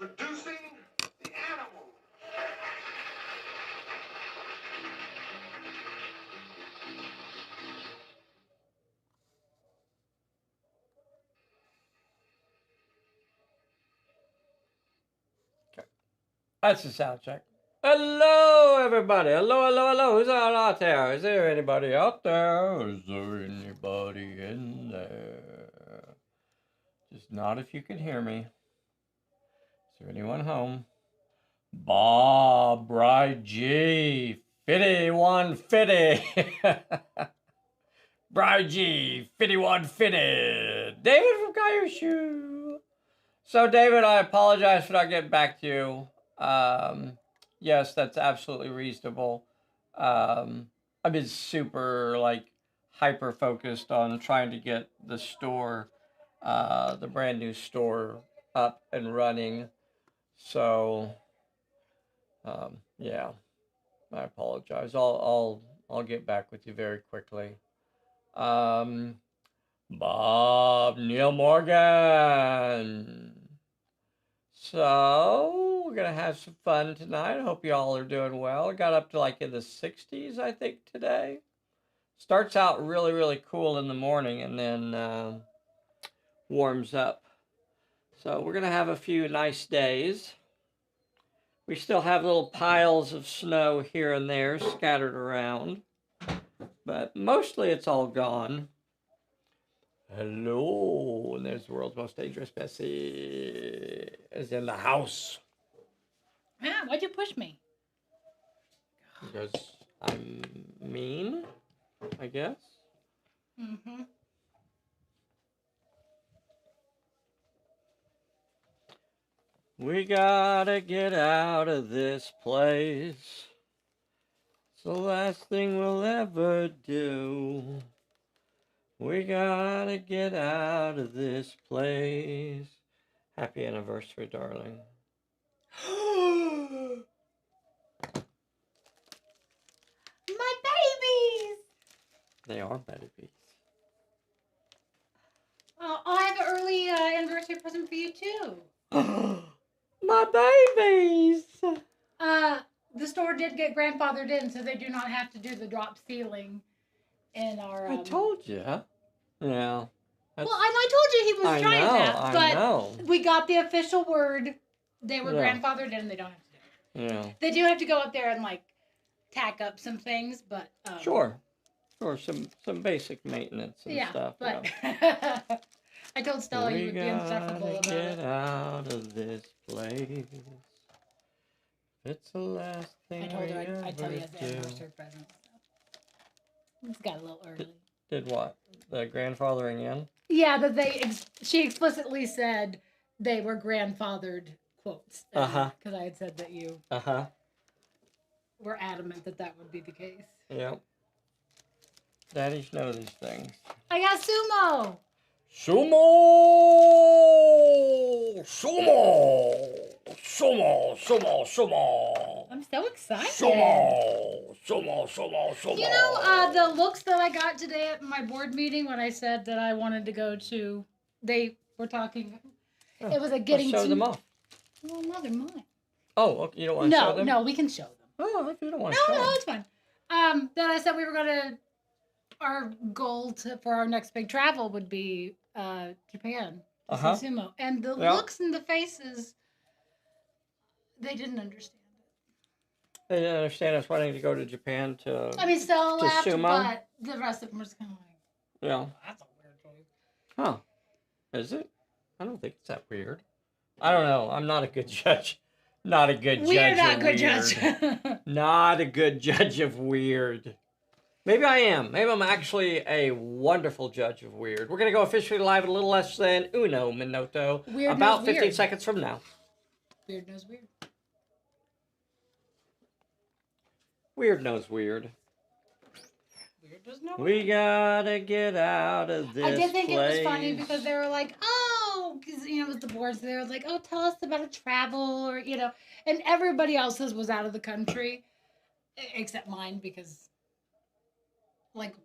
Introducing the animal. Okay. That's the sound check. Hello, everybody. Hello, hello, hello. Who's out there? Is there anybody out there? Is there anybody in there? Just not if you can hear me. Is there anyone home? Bob, Bride G, 5150. Bride G, 5150. David from Kayushu. So, David, I apologize for not getting back to you. Yes, that's absolutely reasonable. I've been super, hyper focused on trying to get the store, the brand new store up and running. So, yeah, I apologize. I'll get back with you very quickly. Bob Neil Morgan. So we're gonna have some fun tonight. I hope you all are doing well. It got up to in the 60s, I think, today. Starts out really, really cool in the morning and then warms up. So we're gonna have a few nice days. We still have little piles of snow here and there scattered around, but mostly it's all gone. Hello, and there's the world's most dangerous Bessy is in the house. Ah, why'd you push me? Because I'm mean, I guess. Mm-hmm. We gotta get out of this place. It's the last thing we'll ever do. We gotta get out of this place. Happy anniversary, darling. My babies! They are babies. I have an early anniversary present for you too. My babies! The store did get grandfathered in, so they do not have to do the drop ceiling in our. I told you. Yeah. Well, I told you he was trying that, but know. we got the official word. They were grandfathered in. They don't have to do it. Yeah. They do have to go up there and tack up some things, but Sure, some basic maintenance and stuff. But I told Stella you would be insufferable about Get out of this place. It's the last thing. I told her I'd tell you as the anniversary present. So. It's got a little early. Did what? The grandfathering in? Yeah, that she explicitly said they were grandfathered quotes. Because I had said that you. Were adamant that would be the case. Yep. Daddies know these things. I got sumo. Sumo! Sumo! Sumo! Sumo! Sumo! I'm so excited. Sumo! Sumo! Sumo! Sumo! You know, the looks that I got today at my board meeting when I said that I wanted to go to, they were talking, it was a getting show them off. Well, no, they're mine. Oh, okay, you don't want to show them? No, we can show them. Oh, if you don't want to show them. No, it's fine. Then I said we were going to, our goal for our next big travel would be Japan to see sumo. And the looks in the faces, they didn't understand it. They didn't understand us wanting to go to Japan to Stella laughed, sumo? but the rest of them were just kind of yeah. That's a weird choice. Huh. Is it? I don't think it's that weird. I don't know. I'm not a good judge. Not a good judge of weird. Not a good judge of weird. Maybe I am. Maybe I'm actually a wonderful judge of weird. We're going to go officially live in a little less than uno minuto. Weird about 15 seconds from now. Weird knows weird. Weird knows weird. Weird does know We gotta get out of this I did think place. it was funny because they were like, oh, because, it was the boards. They were like, oh, tell us about a travel or, and everybody else's was out of the country except mine because,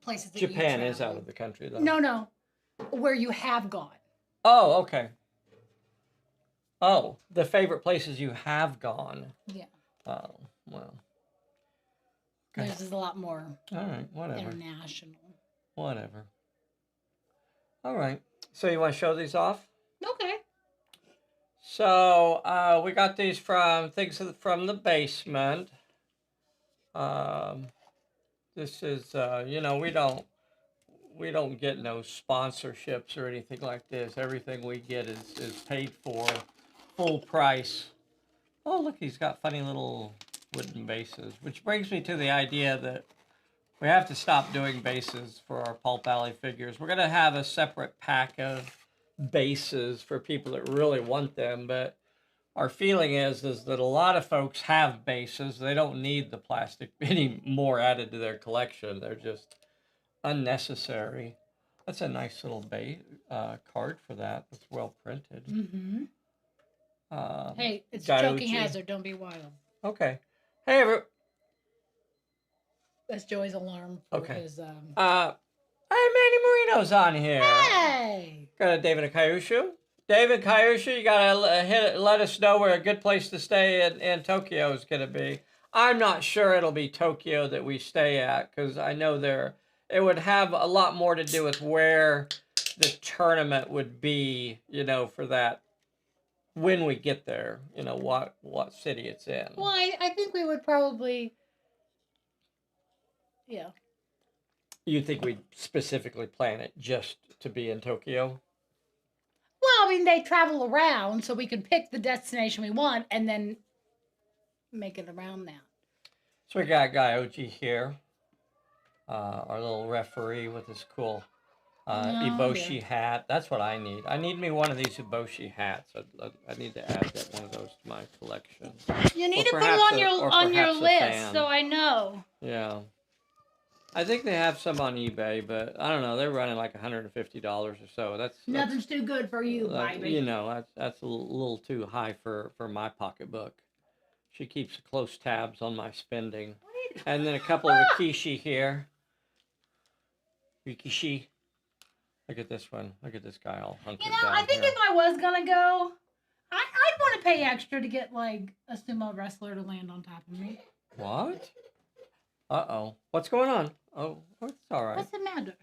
places that Japan is out of the country, though. No. Where you have gone. Oh, okay. Oh, the favorite places you have gone. Yeah. Oh, well. Okay. Theirs is a lot more All right, whatever. international. Whatever. All right. So you want to show these off? Okay. So we got these from things from the basement. Um, this is we don't get no sponsorships or anything like this. Everything we get is paid for, full price. Oh, look, he's got funny little wooden bases, which brings me to the idea that we have to stop doing bases for our Pulp Alley figures. We're going to have a separate pack of bases for people that really want them, but our feeling is that a lot of folks have bases. They don't need the plastic any more added to their collection. They're just unnecessary. That's a nice little card for that. It's well printed. Mm-hmm. Hey, it's Gaiucci. choking hazard. Don't be wild. Okay. Hey, That's Joey's alarm for okay. his. Hey, Manny Marino's on here. Hey! Got a David Kayushu. David Kayushu, you gotta let us know where a good place to stay in Tokyo is gonna be. I'm not sure it'll be Tokyo that we stay at, because I know it would have a lot more to do with where the tournament would be, for that, when we get there, what city it's in. Well, I think we would probably, yeah. You think we'd specifically plan it just to be in Tokyo? Well, I mean, they travel around, so we could pick the destination we want and then make it around that. So we got Gaiucci here, our little referee with his cool Eboshi hat. That's what I need. I need me one of these Eboshi hats. I need to add one of those to my collection. You need to put it on your list, so I know. Yeah. I think they have some on eBay, but I don't know. They're running like $150 or so. Nothing's too good for you, baby. That's a little too high for my pocketbook. She keeps close tabs on my spending. And then a couple of Rikishi here. Rikishi. Look at this one. Look at this guy all hunkered down. I think here. if I was gonna go, I'd want to pay extra to get like a sumo wrestler to land on top of me. What? Uh-oh. What's going on? Oh, it's all right. What's the matter?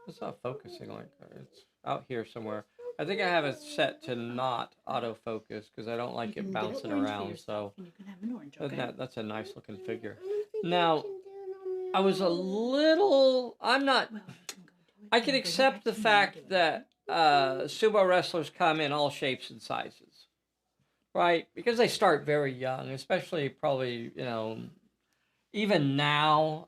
It's not focusing like it's out here somewhere. I think I have it set to not autofocus because I don't like it bouncing around. So you can have an orange, okay? That's a nice looking figure. Now, I was a little. I'm not. I can accept the fact that sumo wrestlers come in all shapes and sizes, right? Because they start very young, especially probably even now.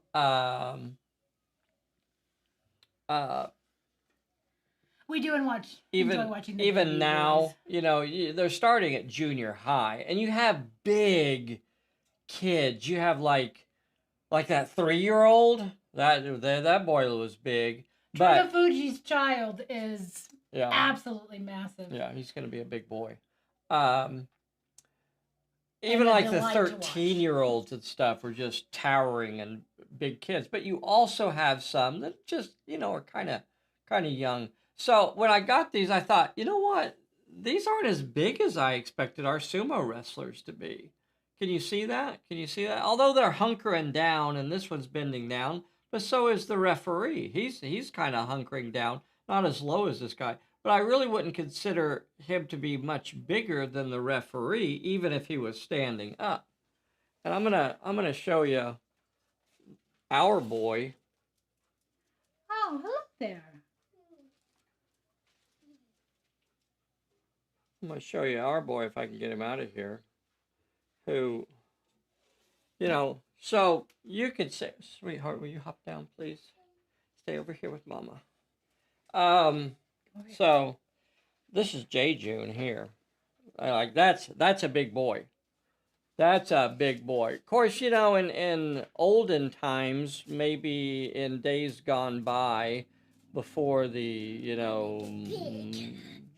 We do enjoy watching the even now, boys. they're starting at junior high, and you have big kids. You have like that 3-year-old. That boy was big. But Fuji's child is absolutely massive. Yeah, he's going to be a big boy. Even like the 13-year-olds and stuff are just towering and big kids. But you also have some that just are kind of young. So when I got these, I thought, you know what? These aren't as big as I expected our sumo wrestlers to be. Can you see that? Although they're hunkering down and this one's bending down, but so is the referee. He's kind of hunkering down, not as low as this guy. But I really wouldn't consider him to be much bigger than the referee, even if he was standing up. And I'm gonna show you our boy. Oh, look there. I'm going to show you our boy if I can get him out of here. Who, so you could say, sweetheart, will you hop down, please? Stay over here with Mama. So this is J. June here. That's a big boy. That's a big boy. Of course, in olden times, maybe in days gone by, before the,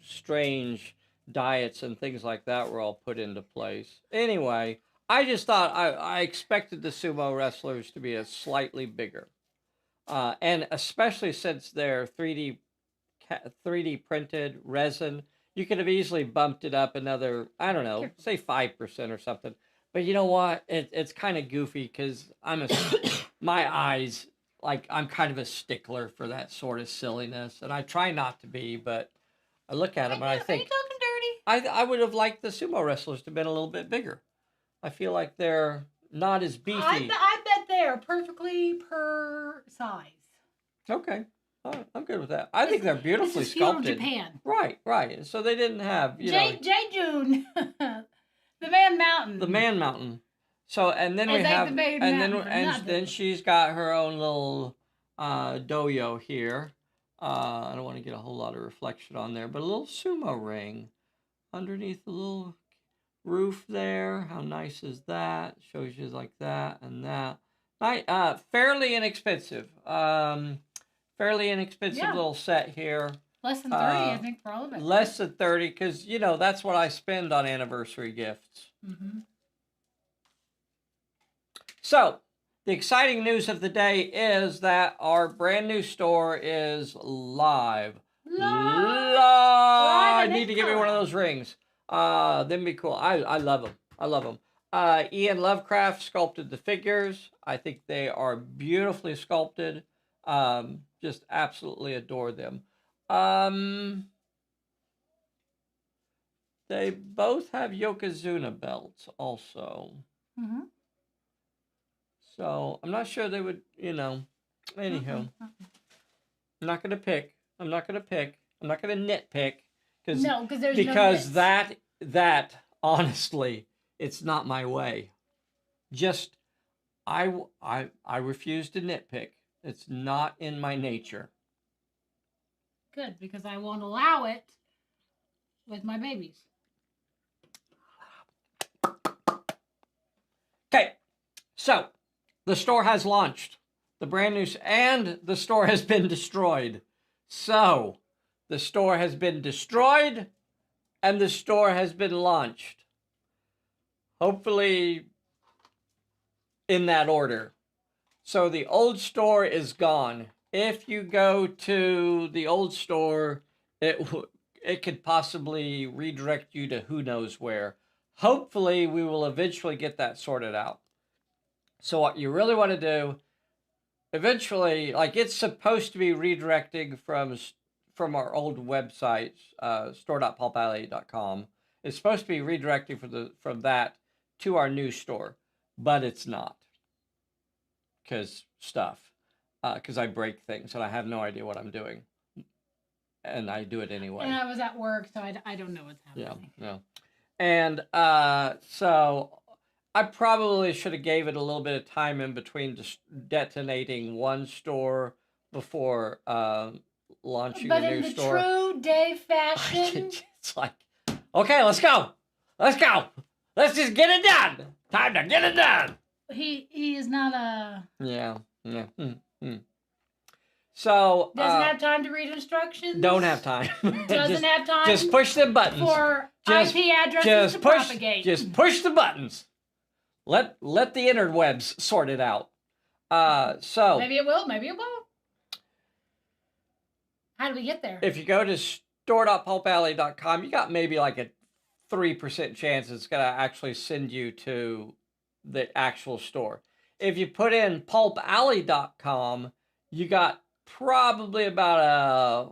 strange diets and things like that were all put into place. Anyway, I just thought I expected the sumo wrestlers to be slightly bigger. And especially since they're 3D printed resin, You could have easily bumped it up another, I don't know, say 5% or something. But you know what? It's kind of goofy because my eyes, like, I'm kind of a stickler for that sort of silliness. And I try not to be, but I look at them and I Are you think, talking dirty? I would have liked the sumo wrestlers to have been a little bit bigger. I feel like they're not as beefy. I bet they're perfectly per size. Okay. I'm good with that. I think they're beautifully this is feudal sculpted. Japan. Right. So they didn't have, J June, the Man Mountain. The Man Mountain. So and then we have and then she's got her own little doyo here. I don't want to get a whole lot of reflection on there, but a little sumo ring underneath the little roof there. How nice is that? Shows you like that and that. Fairly inexpensive. Fairly inexpensive little set here. Less than 30, I think, for all of it. Less than 30, because, you know, that's what I spend on anniversary gifts. Mm-hmm. So, the exciting news of the day is that our brand new store is live. I need to give me one of those rings. That'd be cool. I love them. I love them. Ian Lovecraft sculpted the figures. I think they are beautifully sculpted. Just absolutely adore them. They both have Yokozuna belts also. Mm-hmm. So I'm not sure they would, you know. Anywho, I'm not gonna pick. I'm not gonna nitpick because that honestly, it's not my way. Just I refuse to nitpick. It's not in my nature. Good, because I won't allow it with my babies. Okay, so the store has launched. The brand new, and the store has been destroyed. So the store has been destroyed and the store has been launched. Hopefully in that order. So the old store is gone. If you go to the old store, it could possibly redirect you to who knows where. Hopefully, we will eventually get that sorted out. So what you really want to do, eventually, like it's supposed to be redirecting from our old website, store.pulpalley.com. It's supposed to be redirecting from that to our new store, but it's not. Because I break things and I have no idea what I'm doing, and I do it anyway. And I was at work, so I don't know what's happening. Yeah. And so I probably should have gave it a little bit of time in between detonating one store before launching the new store. But in the true Dave fashion, it's like, okay, let's go. Let's just get it done. Time to get it done. He is not a... Yeah. So... Doesn't have time to read instructions? Don't have time. Doesn't have time... Just push the buttons. For IP addresses to propagate. Just push the buttons. Let the interwebs sort it out. So... Maybe it will, maybe it won't. How do we get there? If you go to store.pulpalley.com, you got maybe like a 3% chance it's going to actually send you to the actual store. If you put in pulpalley.com, you got probably about a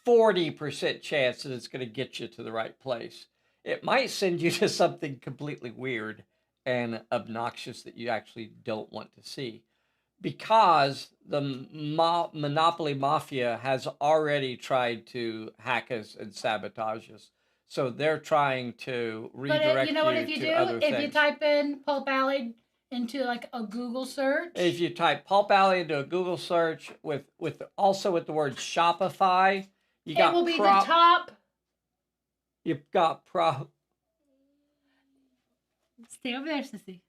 40% chance that it's going to get you to the right place. It might send you to something completely weird and obnoxious that you actually don't want to see, because the Monopoly Mafia has already tried to hack us and sabotage us. So they're trying to redirect you to other things. If you type in Pulp Alley into like a Google search. If you type Pulp Alley into a Google search with the word Shopify, it will be the top. You've got Stay over there, sissy.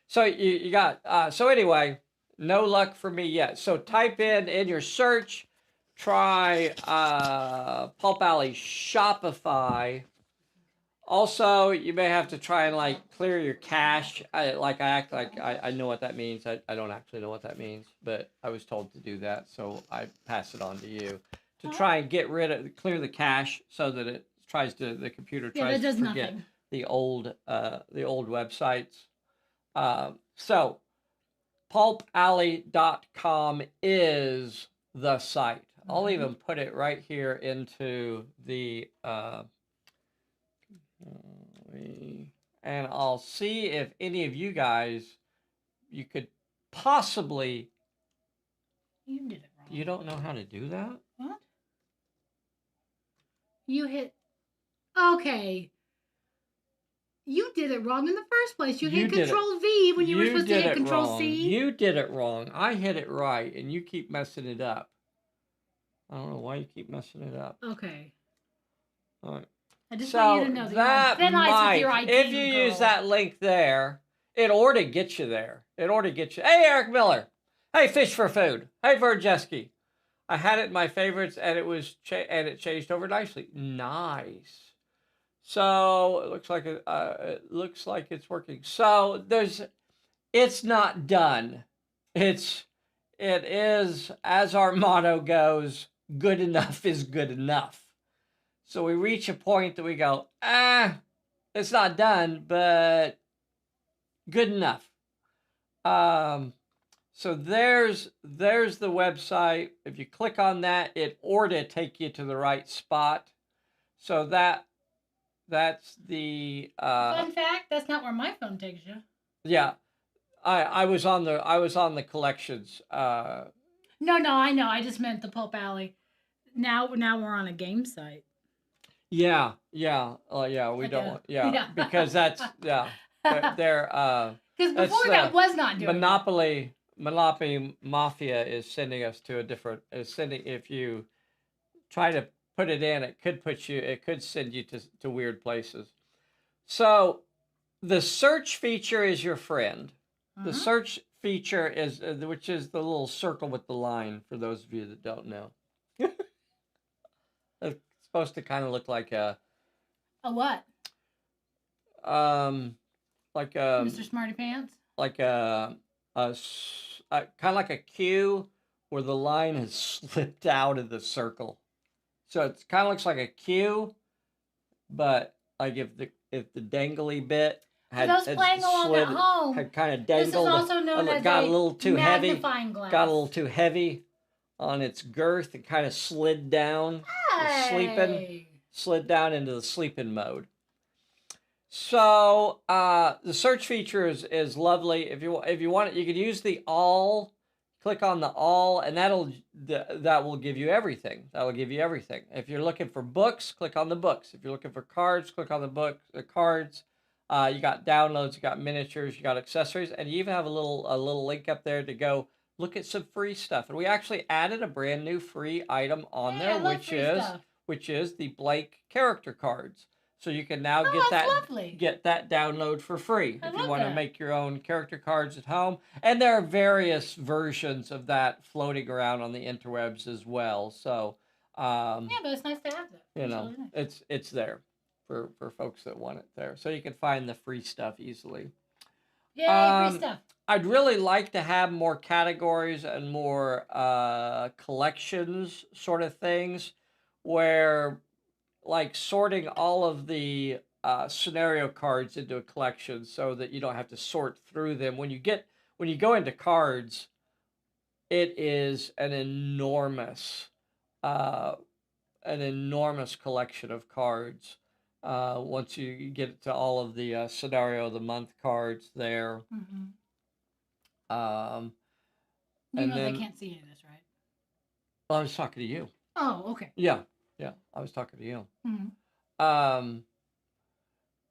So you got so anyway, no luck for me yet. So type in your search, try Pulp Alley Shopify Also, you may have to try and like clear your cache. I act like I know what that means. I don't actually know what that means, but I was told to do that, so I pass it on to you to try and get rid of clear the cache so that the computer tries to forget nothing. the old websites. So pulpalley.com is the site. I'll even put it right here into the and I'll see if any of you guys you could possibly. You did it wrong. You don't know how to do that? What? You hit. Okay. You did it wrong in the first place. You hit Control V when you were supposed to hit Control C. You did it wrong. I hit it right, and you keep messing it up. I don't know why you keep messing it up. Okay. All right. I just want you to know that you're on thin ice with your IT. If you use that link there, it ought to get you there. It ought to get you. Hey, Eric Miller. Hey, Fish for Food. Hey, Verjeski. I had it in my favorites, and it changed over nicely. Nice. So it looks like it's working. So it's not done. It is, as our motto goes, good enough is good enough. So we reach a point that we go, it's not done, but good enough. So there's the website. If you click on that, it ought to take you to the right spot. So that's the fun fact. That's not where my phone takes you. Yeah, I was on the collections. No, I know. I just meant the Pulp Alley. Now we're on a game site. Yeah. We don't. Yeah, because that's they're because before that was not doing Monopoly Mafia is sending us to a different. If you try to put it in, it could send you to weird places. So the search feature is your friend. The search feature is which is the little circle with the line for those of you that don't know. It's supposed to kind of look like a what? Like Mr. Smarty Pants. Like a kind of like a Q where the line has slipped out of the circle. So it kind of looks like a Q, but like if the dangly bit had playing along at home, had kind of dangled, this is also known as got a little too heavy, glass. got a little too heavy on its girth, and kind of slid down, slid down into the sleeping mode. So the search feature is lovely. If you want it, you could use the all. Click on the all, and that will give you everything. That will give you everything. If you're looking for books, click on the books. If you're looking for cards, click on the cards. You got downloads, you got miniatures, you got accessories, and you even have a little link up there to go look at some free stuff. And we actually added a brand new free item on there, which is the blank character cards. So you can now get that download for free if you want to make your own character cards at home. And there are various versions of that floating around on the interwebs as well. So but it's nice to have that. Really nice. It's there for folks that want it there. So you can find the free stuff easily. Yay, free stuff. I'd really like to have more categories and more collections sort of things where like sorting all of the scenario cards into a collection so that you don't have to sort through them. When you go into cards, it is an enormous collection of cards. Once you get to all of the scenario of the month cards there. Mm-hmm. They can't see any of this, right? Well, I was talking to you. Oh, okay. Yeah, I was talking to you. Mm-hmm.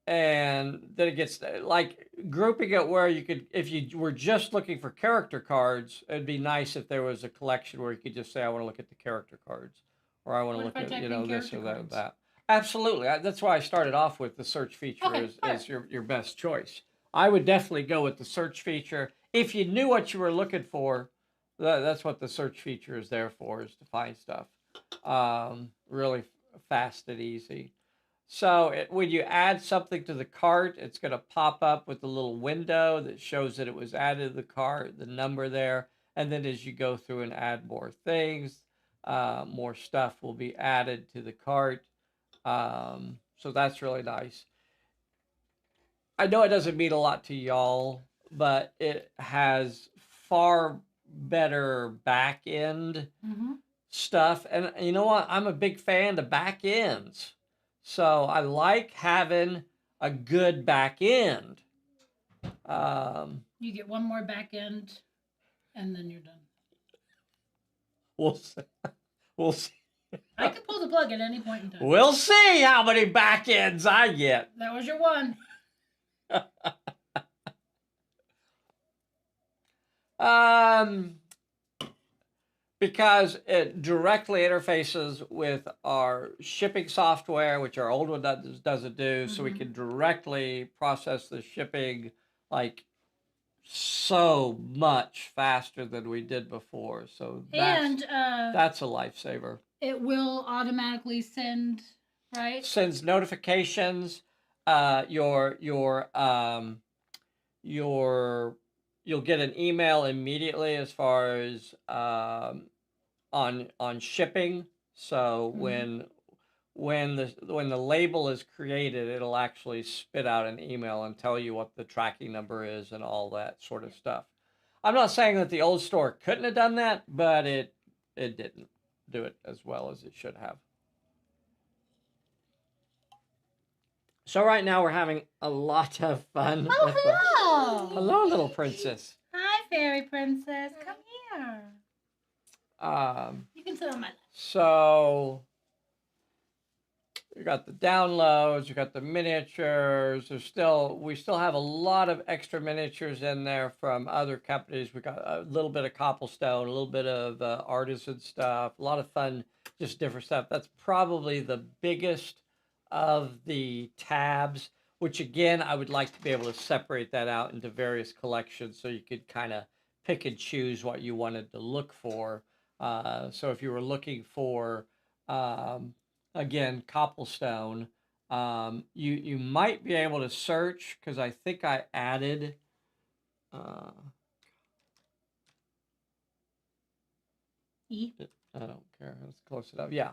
And then it gets like grouping it where you could, if you were just looking for character cards, it'd be nice if there was a collection where you could just say, I want to look at the character cards, or I want to look at this or that. Absolutely. That's why I started off with the search feature is your best choice. I would definitely go with the search feature. If you knew what you were looking for, that's what the search feature is there for, is to find stuff. Really fast and easy. So when you add something to the cart, it's going to pop up with a little window that shows that it was added to the cart, the number there. And then as you go through and add more things, more stuff will be added to the cart. So that's really nice. I know it doesn't mean a lot to y'all, but it has far better back end stuff. And you know what? I'm a big fan of back ends. So I like having a good back end. You get one more back end, and then you're done. We'll see. We'll see. I could pull the plug at any point in time. We'll see how many back ends I get. That was your one. Because it directly interfaces with our shipping software, which our old one doesn't do. So we can directly process the shipping like so much faster than we did before. So that's a lifesaver. It will automatically send, right? Sends notifications. You'll get an email immediately as far as on shipping. So when the label is created, it'll actually spit out an email and tell you what the tracking number is and all that sort of stuff. I'm not saying that the old store couldn't have done that, but it didn't do it as well as it should have. So right now we're having a lot of fun. Oh, hello! Hello, little princess. Hi, fairy princess. Come here. You can sit on my lap. So you got the downloads, you got the miniatures. We still have a lot of extra miniatures in there from other companies. We got a little bit of cobblestone, a little bit of artisan stuff, a lot of fun, just different stuff. That's probably the biggest of the tabs, which again, I would like to be able to separate that out into various collections so you could kind of pick and choose what you wanted to look for. So if you were looking for, again, cobblestone, you might be able to search, because I think I added, I don't care, it's close enough, yeah.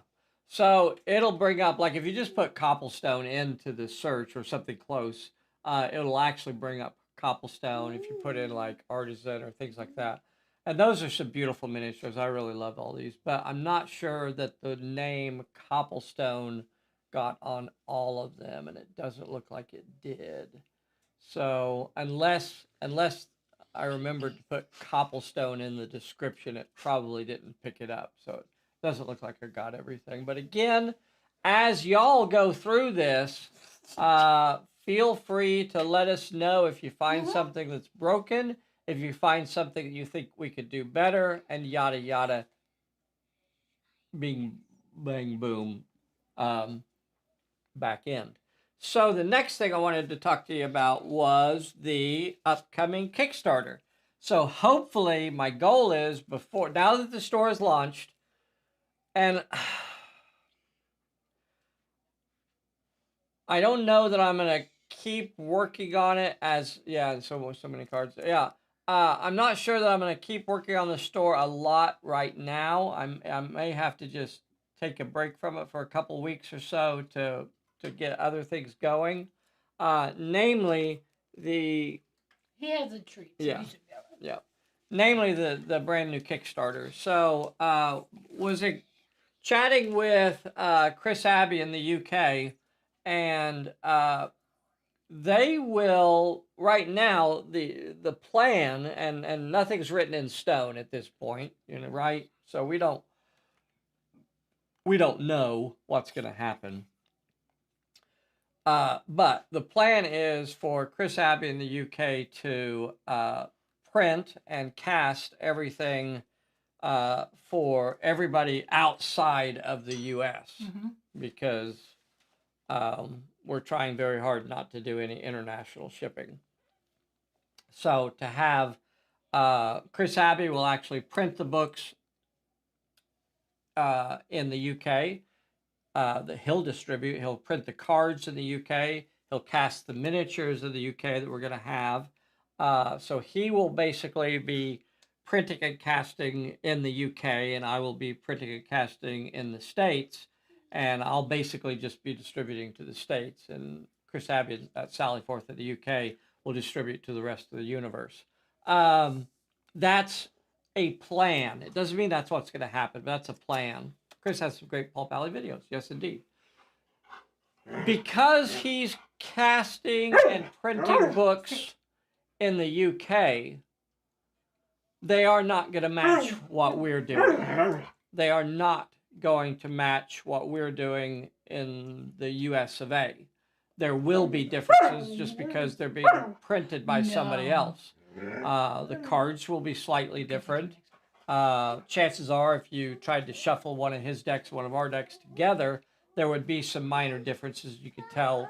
So it'll bring up, like if you just put cobblestone into the search or something close, it'll actually bring up cobblestone if you put in like artisan or things like that. And those are some beautiful miniatures. I really love all these, but I'm not sure that the name cobblestone got on all of them, and it doesn't look like it did. So unless I remembered to put cobblestone in the description, it probably didn't pick it up. So it doesn't look like I got everything. But again, as y'all go through this, feel free to let us know if you find something that's broken, if you find something that you think we could do better, and yada yada, bing, bang, boom, back end. So the next thing I wanted to talk to you about was the upcoming Kickstarter. So hopefully my goal is now that the store is launched, and I don't know that I'm going to keep working on it so many cards. Yeah. I'm not sure that I'm going to keep working on the store a lot right now. I may have to just take a break from it for a couple weeks or so to get other things going. Namely He has a treat. So yeah. Yeah. Namely the brand new Kickstarter. So was it chatting with Chris Abbey in the UK, and they will right now the plan, and nothing's written in stone at this point, right? So we don't know what's going to happen. But the plan is for Chris Abbey in the UK to print and cast everything for everybody outside of the U.S. Because we're trying very hard not to do any international shipping. So to have Chris Abbey will actually print the books in the UK. that he'll distribute. He'll print the cards in the UK. He'll cast the miniatures of the UK that we're going to have. So he will basically be printing and casting in the UK, and I will be printing and casting in the States. And I'll basically just be distributing to the States. And Chris Abbey at Sallyforth of the UK will distribute to the rest of the universe. That's a plan. It doesn't mean that's what's going to happen, but that's a plan. Chris has some great Pulp Alley videos. Yes, indeed. Because he's casting and printing books in the UK, they are not going to match what we're doing. They are not going to match what we're doing in the US of A. There will be differences just because they're being printed by somebody else. The cards will be slightly different. Chances are, if you tried to shuffle one of his decks, one of our decks together, there would be some minor differences. You could tell,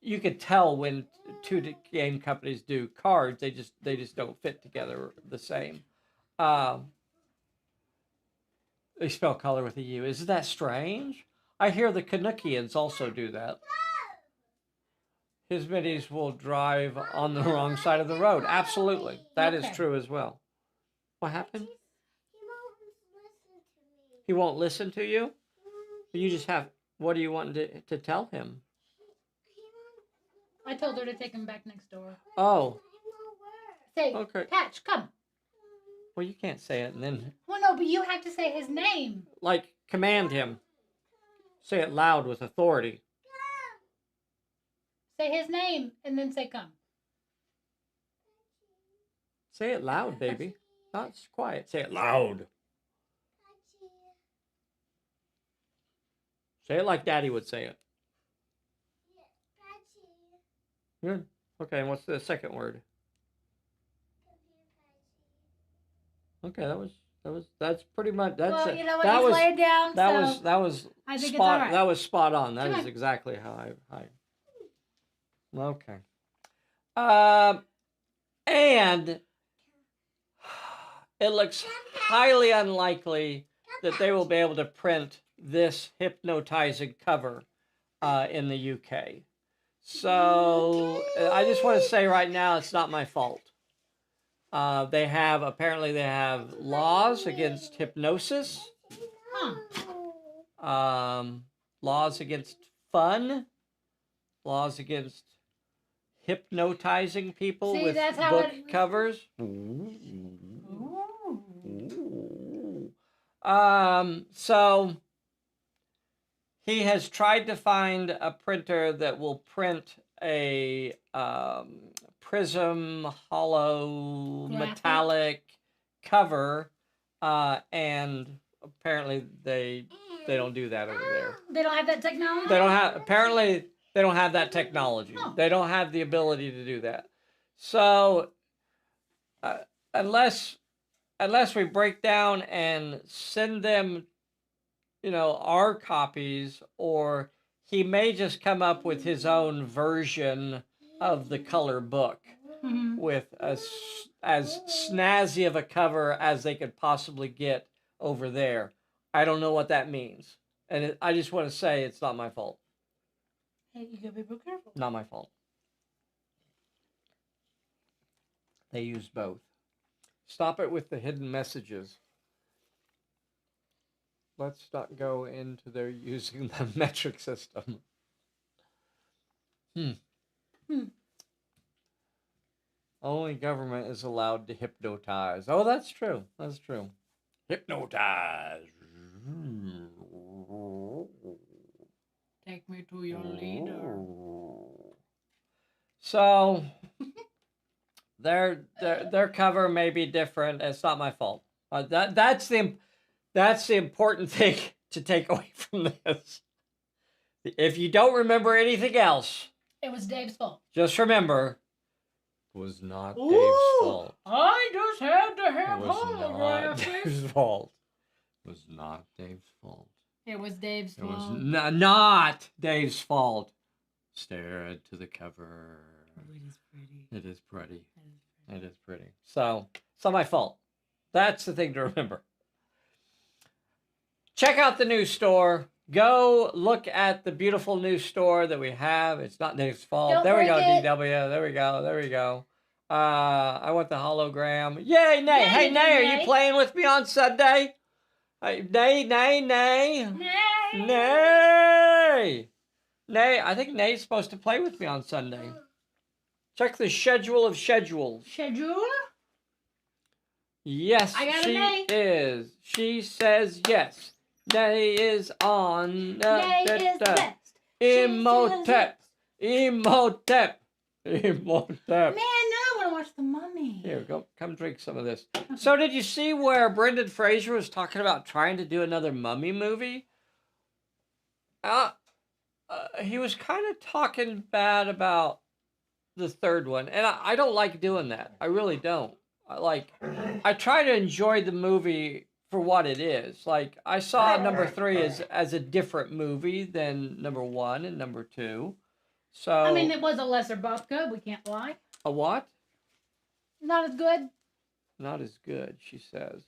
you could tell when two game companies do cards, they just don't fit together the same. They spell color with a U. Isn't that strange? I hear the Canuckians also do that. His middies will drive on the wrong side of the road. Absolutely. That is true as well. What happened? He won't listen to you? You just have... What do you want to tell him? I told her to take him back next door. Oh. Say, okay. Patch, come. Well, you can't say it and then... Well, no, but you have to say his name. Like, command him. Say it loud with authority. Say his name and then say come. Say it loud, baby. Not quiet. Say it loud. Say it like Daddy would say it. Good. Okay, and what's the second word? Okay, that's pretty much Well, you know what? He's laid down. That was I think spot. it's all right. That was spot on. That Come is on. exactly how I. Okay. And it looks highly unlikely that they will be able to print this hypnotizing cover in the UK. So I just want to say right now, it's not my fault. They have laws against hypnosis, laws against fun, laws against hypnotizing people with book covers. So he has tried to find a printer that will print a prism hollow metallic cover, and apparently they don't do that over there. They don't have that technology? They don't have that technology. Oh. They don't have the ability to do that. So unless we break down and send them, our copies, or he may just come up with his own version of the color book with as snazzy of a cover as they could possibly get over there. I don't know what that means. And I just want to say it's not my fault. Hey, you gotta be real careful. Not my fault. They use both. Stop it with the hidden messages. Let's not go into their using the metric system. Only government is allowed to hypnotize. Oh, that's true. That's true. Hypnotize. Take me to your leader. So their cover may be different. It's not my fault. That's the important thing to take away from this. If you don't remember anything else, it was Dave's fault. Just remember, it was not Dave's fault. I just had to have It was not Dave's fault. It was not Dave's fault. It was Dave's fault. It was not Dave's fault. Stare into the cover. Oh, it is pretty. It is pretty. It is pretty. So, it's not my fault. That's the thing to remember. check out the new store. Go look at the beautiful new store that we have. It's not Nick's fault. Don't There we go, break it. DW. There we go. There we go. I want the hologram. Yay, Nay. Yeah, Hey, you Nay, did, are you Nay. playing with me on Sunday? Nay, Nay, Nay. Nay. Nay. Nay, I think Nay's supposed to play with me on Sunday. Check the schedule of schedules. Schedule? Yes, I got a she Nay. is. She says yes. Nay is on. Nay is the best. Imhotep. Imhotep. Imhotep. Man, no, I want to watch The Mummy. Here, go. Come drink some of this. So did you see where Brendan Fraser was talking about trying to do another Mummy movie? He was kind of talking bad about the third one. And I don't like doing that. I really don't. I try to enjoy the movie for what it is. Like, I saw number 3 as a different movie than number 1 and number 2. So I mean, it was a lesser Bobka, we can't lie. a what? Not as good. Not as good, she says.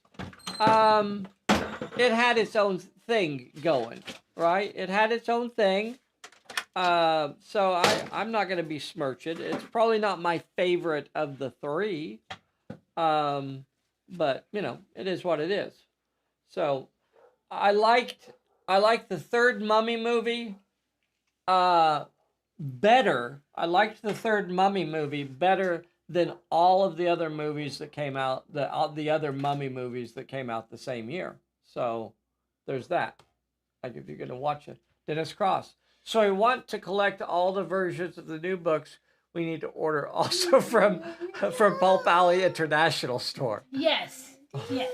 It had its own thing going, right? It had its own thing. So I'm not going to besmirch it. It's probably not my favorite of the 3. But you know, it is what it is. So I liked the third Mummy movie better. I liked the third Mummy movie better than all of the other movies that came out, the other Mummy movies that came out the same year. So there's that. Like, if you're going to watch it. Dennis Cross. So we want to collect all the versions of the new books. We need to order also from Pulp Alley International Store. Yes. Yes.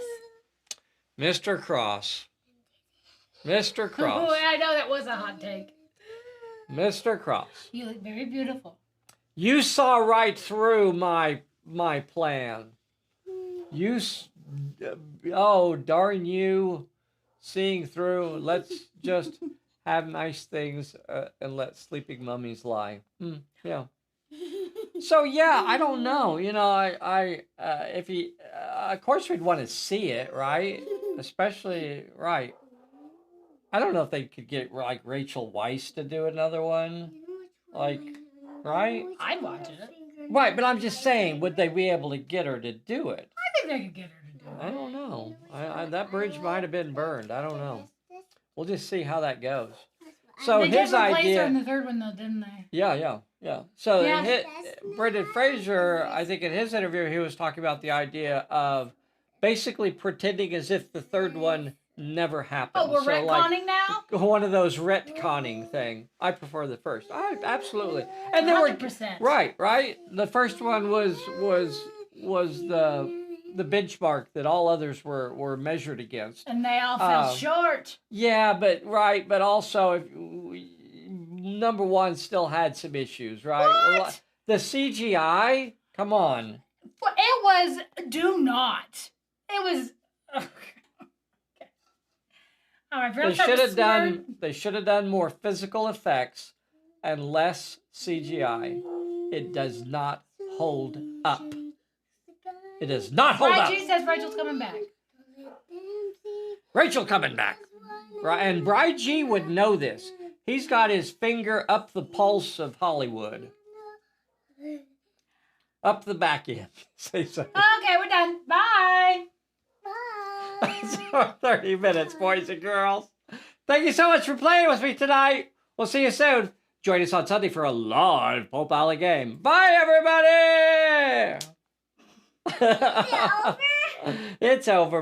Mr. Cross. Mr. Cross. Oh, I know that was a hot take. Mr. Cross. You look very beautiful. You saw right through my plan. Oh, darn you, seeing through. Let's just have nice things and let sleeping mummies lie. Yeah. So yeah, I don't know. You know, if he, of course we'd want to see it, right? Especially, right. I don't know if they could get like Rachel Weisz to do another one, like, right? I'd watch it. Right, but I'm just saying, would they be able to get her to do it? I think they could get her to do it. I don't know. That bridge might have been burned. I don't know. We'll just see how that goes. So They his did replace her in idea. the third one, though, didn't they? Yeah. So Yeah. Brendan Fraser, I think in his interview, he was talking about the idea of basically pretending as if the third one never happened. Oh, we're So, retconning now? one of those retconning thing. I prefer the first. Absolutely. And there were 100%. right. The first one was the benchmark that all others were measured against. And they all fell short. Yeah, but also if number 1 still had some issues, right? What? The CGI, come on. Well, it was do not. It was. Okay. All right, They should have done more physical effects and less CGI. It does not hold up. It does not hold up. G says Rachel's coming back. Rachel coming back. Right, and Bri G would know this. He's got his finger up the pulse of Hollywood. Up the back end. Say so. Okay, we're done. Bye. That's our 30 minutes, boys and girls. Thank you so much for playing with me tonight. We'll see you soon. Join us on Sunday for a live Pulp Alley game. Bye, everybody! It's over.